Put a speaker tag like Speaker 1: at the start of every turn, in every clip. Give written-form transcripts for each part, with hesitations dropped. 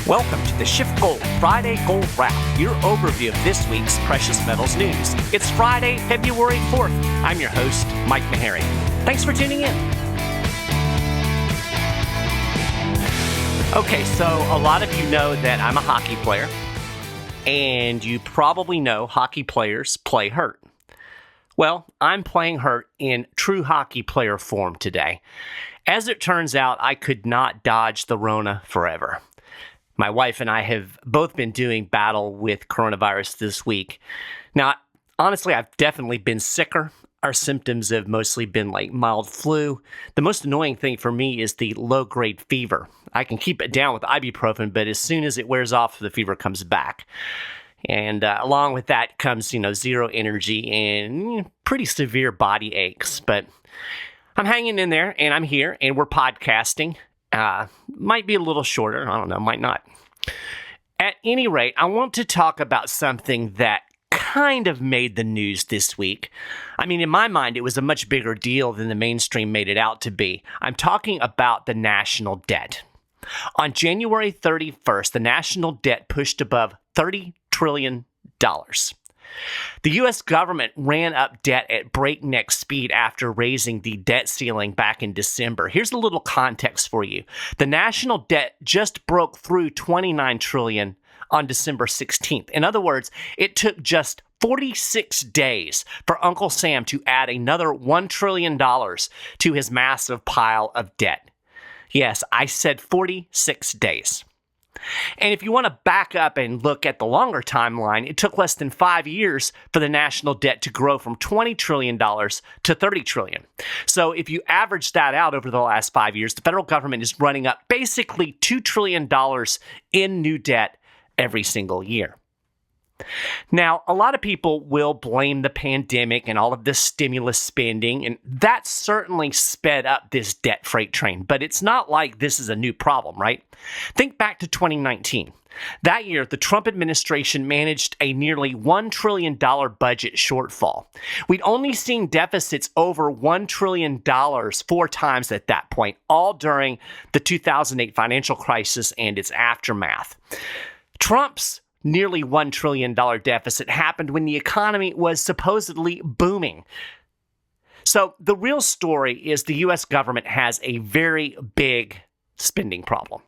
Speaker 1: Welcome to the SchiffGold Friday Gold Wrap, your overview of this week's precious metals news. It's Friday, February 4th. I'm your host, Mike Maharrey. Thanks for tuning in. Okay, so a lot of you know that I'm a hockey player, and you probably know hockey players play hurt. Well, I'm playing hurt in true hockey player form today. As it turns out, I could not dodge the Rona forever. My wife and I have both been doing battle with coronavirus this week. Now, honestly, I've definitely been sicker. Our symptoms have mostly been like mild flu. The most annoying thing for me is the low-grade fever. I can keep it down with ibuprofen, but as soon as it wears off, the fever comes back. And along with that comes, zero energy and pretty severe body aches. But I'm hanging in there, and I'm here, and we're podcasting. Might be a little shorter. I don't know. Might not. At any rate, I want to talk about something that kind of made the news this week. I mean, in my mind, it was a much bigger deal than the mainstream made it out to be. I'm talking about the national debt. On January 31st, the national debt pushed above $30 trillion. The U.S. government ran up debt at breakneck speed after raising the debt ceiling back in December. Here's a little context for you. The national debt just broke through $29 trillion on December 16th. In other words, it took just 46 days for Uncle Sam to add another $1 trillion to his massive pile of debt. Yes, I said 46 days. And if you want to back up and look at the longer timeline, it took less than 5 years for the national debt to grow from $20 trillion to $30 trillion. So if you average that out over the last 5 years, the federal government is running up basically $2 trillion in new debt every single year. Now, a lot of people will blame the pandemic and all of this stimulus spending, and that certainly sped up this debt freight train. But it's not like this is a new problem, right? Think back to 2019. That year, the Trump administration managed a nearly $1 trillion budget shortfall. We'd only seen deficits over $1 trillion 4 times at that point, all during the 2008 financial crisis and its aftermath. Trump's nearly $1 trillion deficit happened when the economy was supposedly booming. So the real story is the U.S. government has a very big spending problem.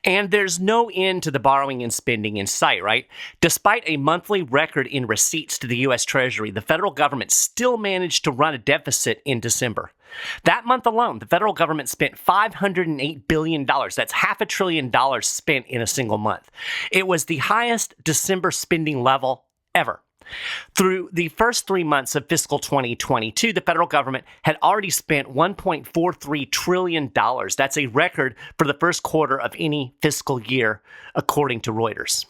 Speaker 1: And there's no end to the borrowing and spending in sight, right? Despite a monthly record in receipts to the U.S. Treasury, the federal government still managed to run a deficit in December. That month alone, the federal government spent $508 billion. That's $500 billion spent in a single month. It was the highest December spending level ever. Through the first 3 months of fiscal 2022, the federal government had already spent $1.43 trillion. That's a record for the first quarter of any fiscal year, according to Reuters.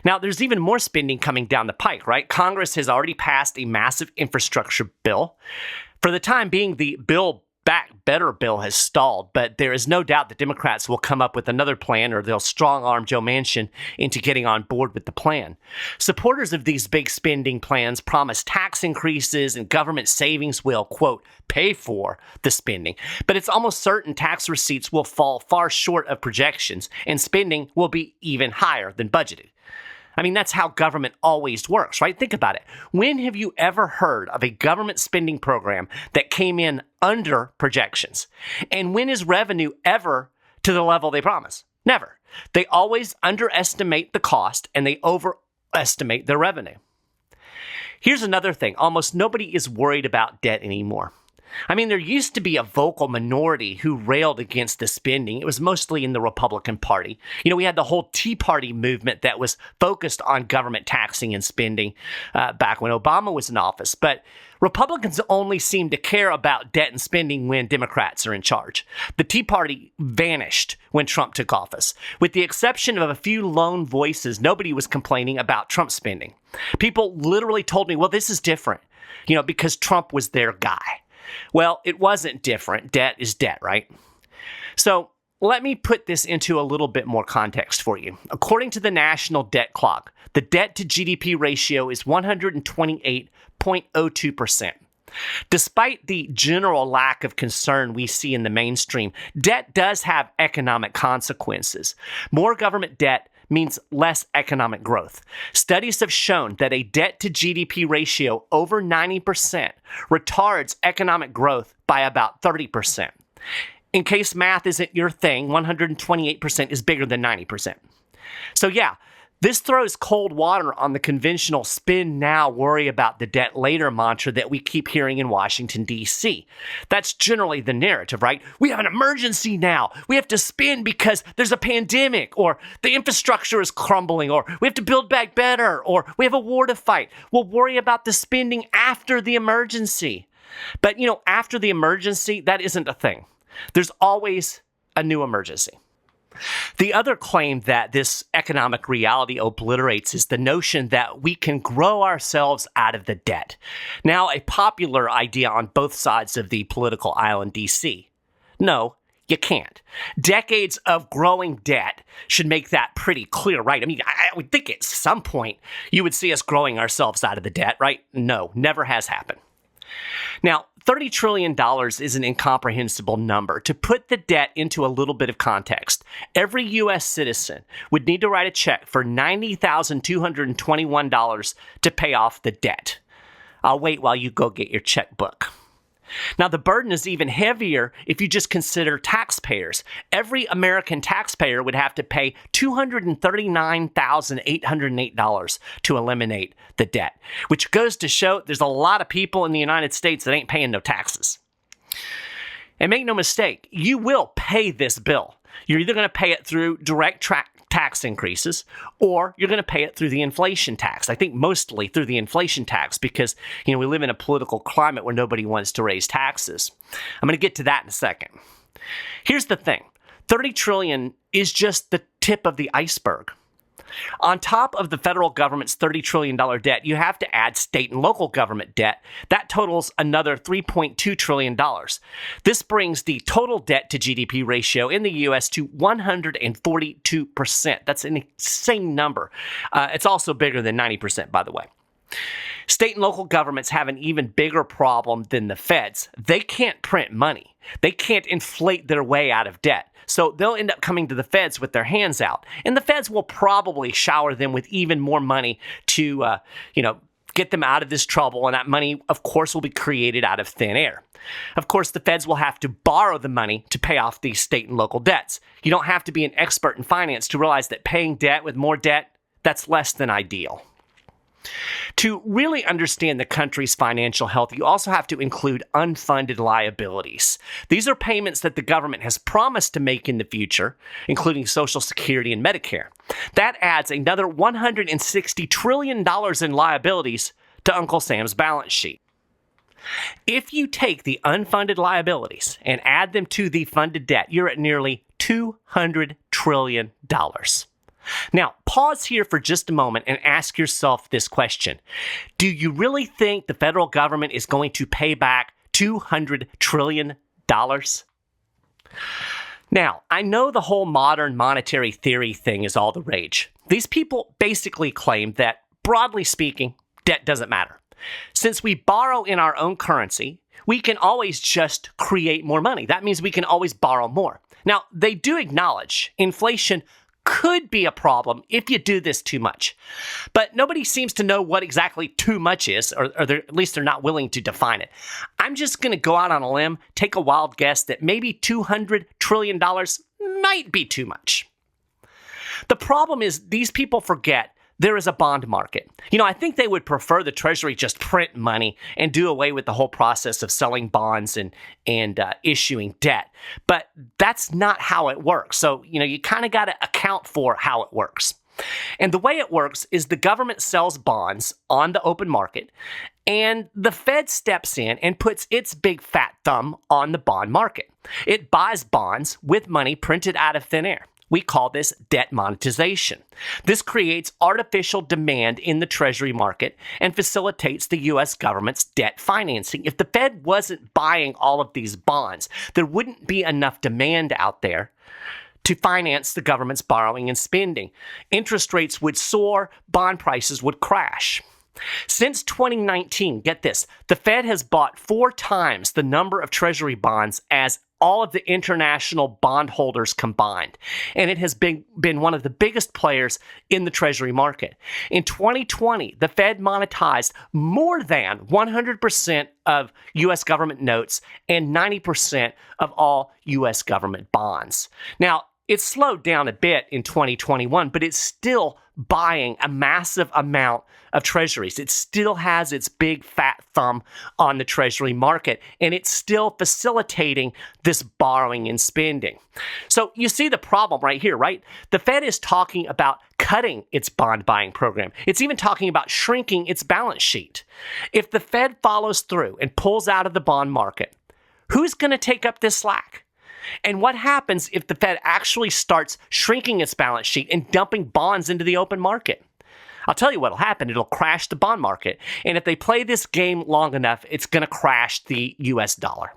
Speaker 1: Now, there's even more spending coming down the pike, right? Congress has already passed a massive infrastructure bill. For the time being, the Build Back Better bill has stalled, but there is no doubt the Democrats will come up with another plan, or they'll strong-arm Joe Manchin into getting on board with the plan. Supporters of these big spending plans promise tax increases and government savings will, quote, pay for the spending. But it's almost certain tax receipts will fall far short of projections, and spending will be even higher than budgeted. I mean, that's how government always works, right? Think about it. When have you ever heard of a government spending program that came in under projections? And when is revenue ever to the level they promise? Never. They always underestimate the cost and they overestimate their revenue. Here's another thing. Almost nobody is worried about debt anymore. I mean, there used to be a vocal minority who railed against the spending. It was mostly in the Republican Party. We had the whole Tea Party movement that was focused on government taxing and spending back when Obama was in office. But Republicans only seem to care about debt and spending when Democrats are in charge. The Tea Party vanished when Trump took office. With the exception of a few lone voices, nobody was complaining about Trump spending. People literally told me, well, this is different, because Trump was their guy. Well, it wasn't different. Debt is debt, right? So let me put this into a little bit more context for you. According to the National Debt Clock, the debt to GDP ratio is 128.02%. Despite the general lack of concern we see in the mainstream, debt does have economic consequences. More government debt means less economic growth. Studies have shown that a debt to GDP ratio over 90% retards economic growth by about 30%. In case math isn't your thing, 128% is bigger than 90%. So yeah, this throws cold water on the conventional spend now, worry about the debt later mantra that we keep hearing in Washington, D.C. That's generally the narrative, right? We have an emergency now. We have to spend because there's a pandemic, or the infrastructure is crumbling, or we have to build back better, or we have a war to fight. We'll worry about the spending after the emergency. But, after the emergency, that isn't a thing. There's always a new emergency. The other claim that this economic reality obliterates is the notion that we can grow ourselves out of the debt. Now, a popular idea on both sides of the political aisle in D.C. No, you can't. Decades of growing debt should make that pretty clear, right? I mean, I would think at some point you would see us growing ourselves out of the debt, right? No, never has happened. Now, $30 trillion is an incomprehensible number. To put the debt into a little bit of context, every U.S. citizen would need to write a check for $90,221 to pay off the debt. I'll wait while you go get your checkbook. Now, the burden is even heavier if you just consider taxpayers. Every American taxpayer would have to pay $239,808 to eliminate the debt, which goes to show there's a lot of people in the United States that ain't paying no taxes. And make no mistake, you will pay this bill. You're either going to pay it through direct tax increases, or you're going to pay it through the inflation tax. I think mostly through the inflation tax because, we live in a political climate where nobody wants to raise taxes. I'm going to get to that in a second. Here's the thing. $30 trillion is just the tip of the iceberg. On top of the federal government's $30 trillion debt, you have to add state and local government debt. That totals another $3.2 trillion. This brings the total debt to GDP ratio in the U.S. to 142%. That's an insane number. It's also bigger than 90%, by the way. State and local governments have an even bigger problem than the feds. They can't print money. They can't inflate their way out of debt. So they'll end up coming to the feds with their hands out. And the feds will probably shower them with even more money to, get them out of this trouble. And that money, of course, will be created out of thin air. Of course, the feds will have to borrow the money to pay off these state and local debts. You don't have to be an expert in finance to realize that paying debt with more debt, that's less than ideal. To really understand the country's financial health, you also have to include unfunded liabilities. These are payments that the government has promised to make in the future, including Social Security and Medicare. That adds another $160 trillion in liabilities to Uncle Sam's balance sheet. If you take the unfunded liabilities and add them to the funded debt, you're at nearly $200 trillion. Now, pause here for just a moment and ask yourself this question. Do you really think the federal government is going to pay back $200 trillion? Now, I know the whole modern monetary theory thing is all the rage. These people basically claim that, broadly speaking, debt doesn't matter. Since we borrow in our own currency, we can always just create more money. That means we can always borrow more. Now, they do acknowledge inflation could be a problem if you do this too much. But nobody seems to know what exactly too much is, or at least they're not willing to define it. I'm just going to go out on a limb, take a wild guess that maybe $200 trillion might be too much. The problem is these people forget there is a bond market. I think they would prefer the Treasury just print money and do away with the whole process of selling bonds and issuing debt. But that's not how it works. So, you kind of got to account for how it works. And the way it works is the government sells bonds on the open market, and the Fed steps in and puts its big fat thumb on the bond market. It buys bonds with money printed out of thin air. We call this debt monetization. This creates artificial demand in the Treasury market and facilitates the U.S. government's debt financing. If the Fed wasn't buying all of these bonds, there wouldn't be enough demand out there to finance the government's borrowing and spending. Interest rates would soar, bond prices would crash. Since 2019, get this, the Fed has bought 4 times the number of Treasury bonds as all of the international bondholders combined. And it has been one of the biggest players in the Treasury market. In 2020, the Fed monetized more than 100% of U.S. government notes and 90% of all U.S. government bonds. Now, it slowed down a bit in 2021, but it's still buying a massive amount of treasuries. It still has its big fat thumb on the treasury market, and it's still facilitating this borrowing and spending. So you see the problem right here, right? The Fed is talking about cutting its bond buying program. It's even talking about shrinking its balance sheet. If the Fed follows through and pulls out of the bond market, who's going to take up this slack? And what happens if the Fed actually starts shrinking its balance sheet and dumping bonds into the open market? I'll tell you what'll happen. It'll crash the bond market. And if they play this game long enough, it's going to crash the U.S. dollar.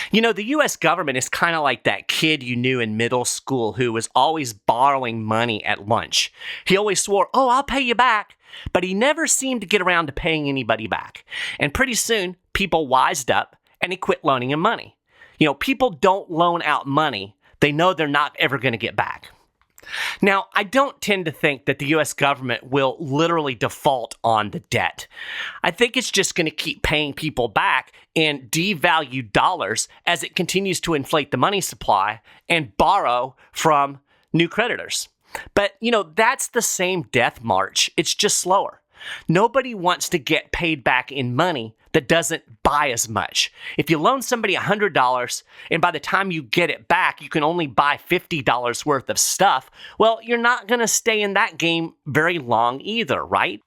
Speaker 1: You know, the U.S. government is kind of like that kid you knew in middle school who was always borrowing money at lunch. He always swore, "Oh, I'll pay you back." But he never seemed to get around to paying anybody back. And pretty soon, people wised up and he quit loaning him money. You know, people don't loan out money they know they're not ever going to get back. Now, I don't tend to think that the U.S. government will literally default on the debt. I think it's just going to keep paying people back in devalued dollars as it continues to inflate the money supply and borrow from new creditors. But, you know, that's the same death march. It's just slower. Nobody wants to get paid back in money that doesn't buy as much. If you loan somebody $100 and by the time you get it back, you can only buy $50 worth of stuff, well, you're not going to stay in that game very long either, right?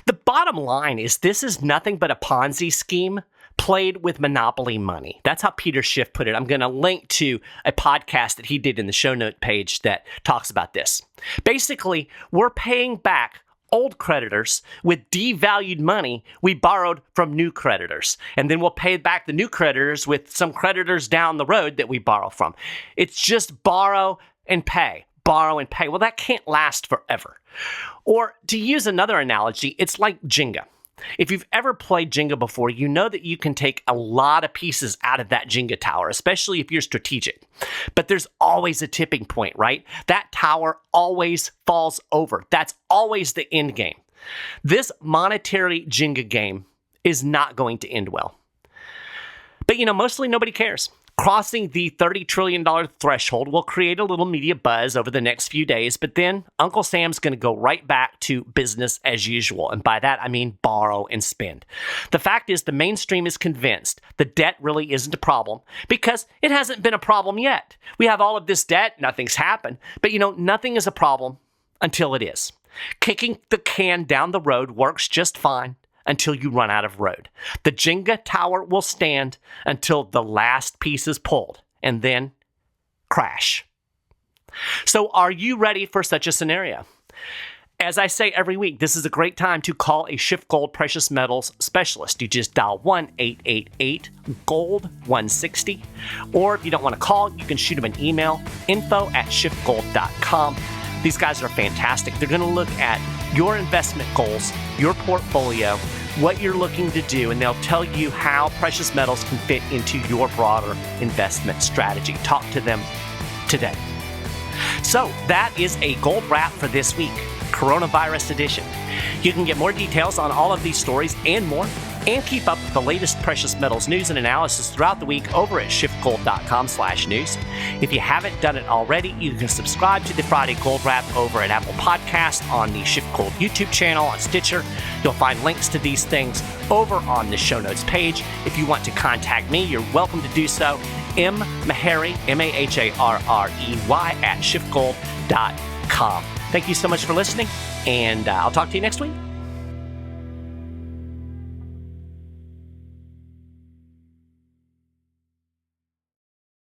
Speaker 1: The bottom line is this is nothing but a Ponzi scheme played with monopoly money. That's how Peter Schiff put it. I'm going to link to a podcast that he did in the show note page that talks about this. Basically, we're paying back old creditors with devalued money we borrowed from new creditors. And then we'll pay back the new creditors with some creditors down the road that we borrow from. It's just borrow and pay, borrow and pay. Well, that can't last forever. Or to use another analogy, it's like Jenga. If you've ever played Jenga before, you know that you can take a lot of pieces out of that Jenga tower, especially if you're strategic. But there's always a tipping point, right? That tower always falls over. That's always the end game. This monetary Jenga game is not going to end well. But, you know, mostly nobody cares. Crossing the $30 trillion threshold will create a little media buzz over the next few days, but then Uncle Sam's going to go right back to business as usual. And by that, I mean borrow and spend. The fact is the mainstream is convinced the debt really isn't a problem because it hasn't been a problem yet. We have all of this debt, nothing's happened. But, you know, nothing is a problem until it is. Kicking the can down the road works just fine until you run out of road. The Jenga tower will stand until the last piece is pulled and then crash. So are you ready for such a scenario? As I say every week, this is a great time to call a SchiffGold precious metals specialist. You just dial 1-888-GOLD-160. Or if you don't want to call, you can shoot them an email, info@schiffgold.com. These guys are fantastic. They're going to look at your investment goals, your portfolio, what you're looking to do, and they'll tell you how precious metals can fit into your broader investment strategy. Talk to them today. So that is a gold wrap for this week, Coronavirus Edition. You can get more details on all of these stories and more, and keep up with the latest precious metals news and analysis throughout the week over at SchiffGold.com/news. If you haven't done it already, you can subscribe to the Friday Gold Wrap over at Apple Podcasts, on the SchiffGold YouTube channel, on Stitcher. You'll find links to these things over on the show notes page. If you want to contact me, you're welcome to do so. M. Maharrey, Maharrey, at SchiffGold.com. Thank you so much for listening, and I'll talk to you next week.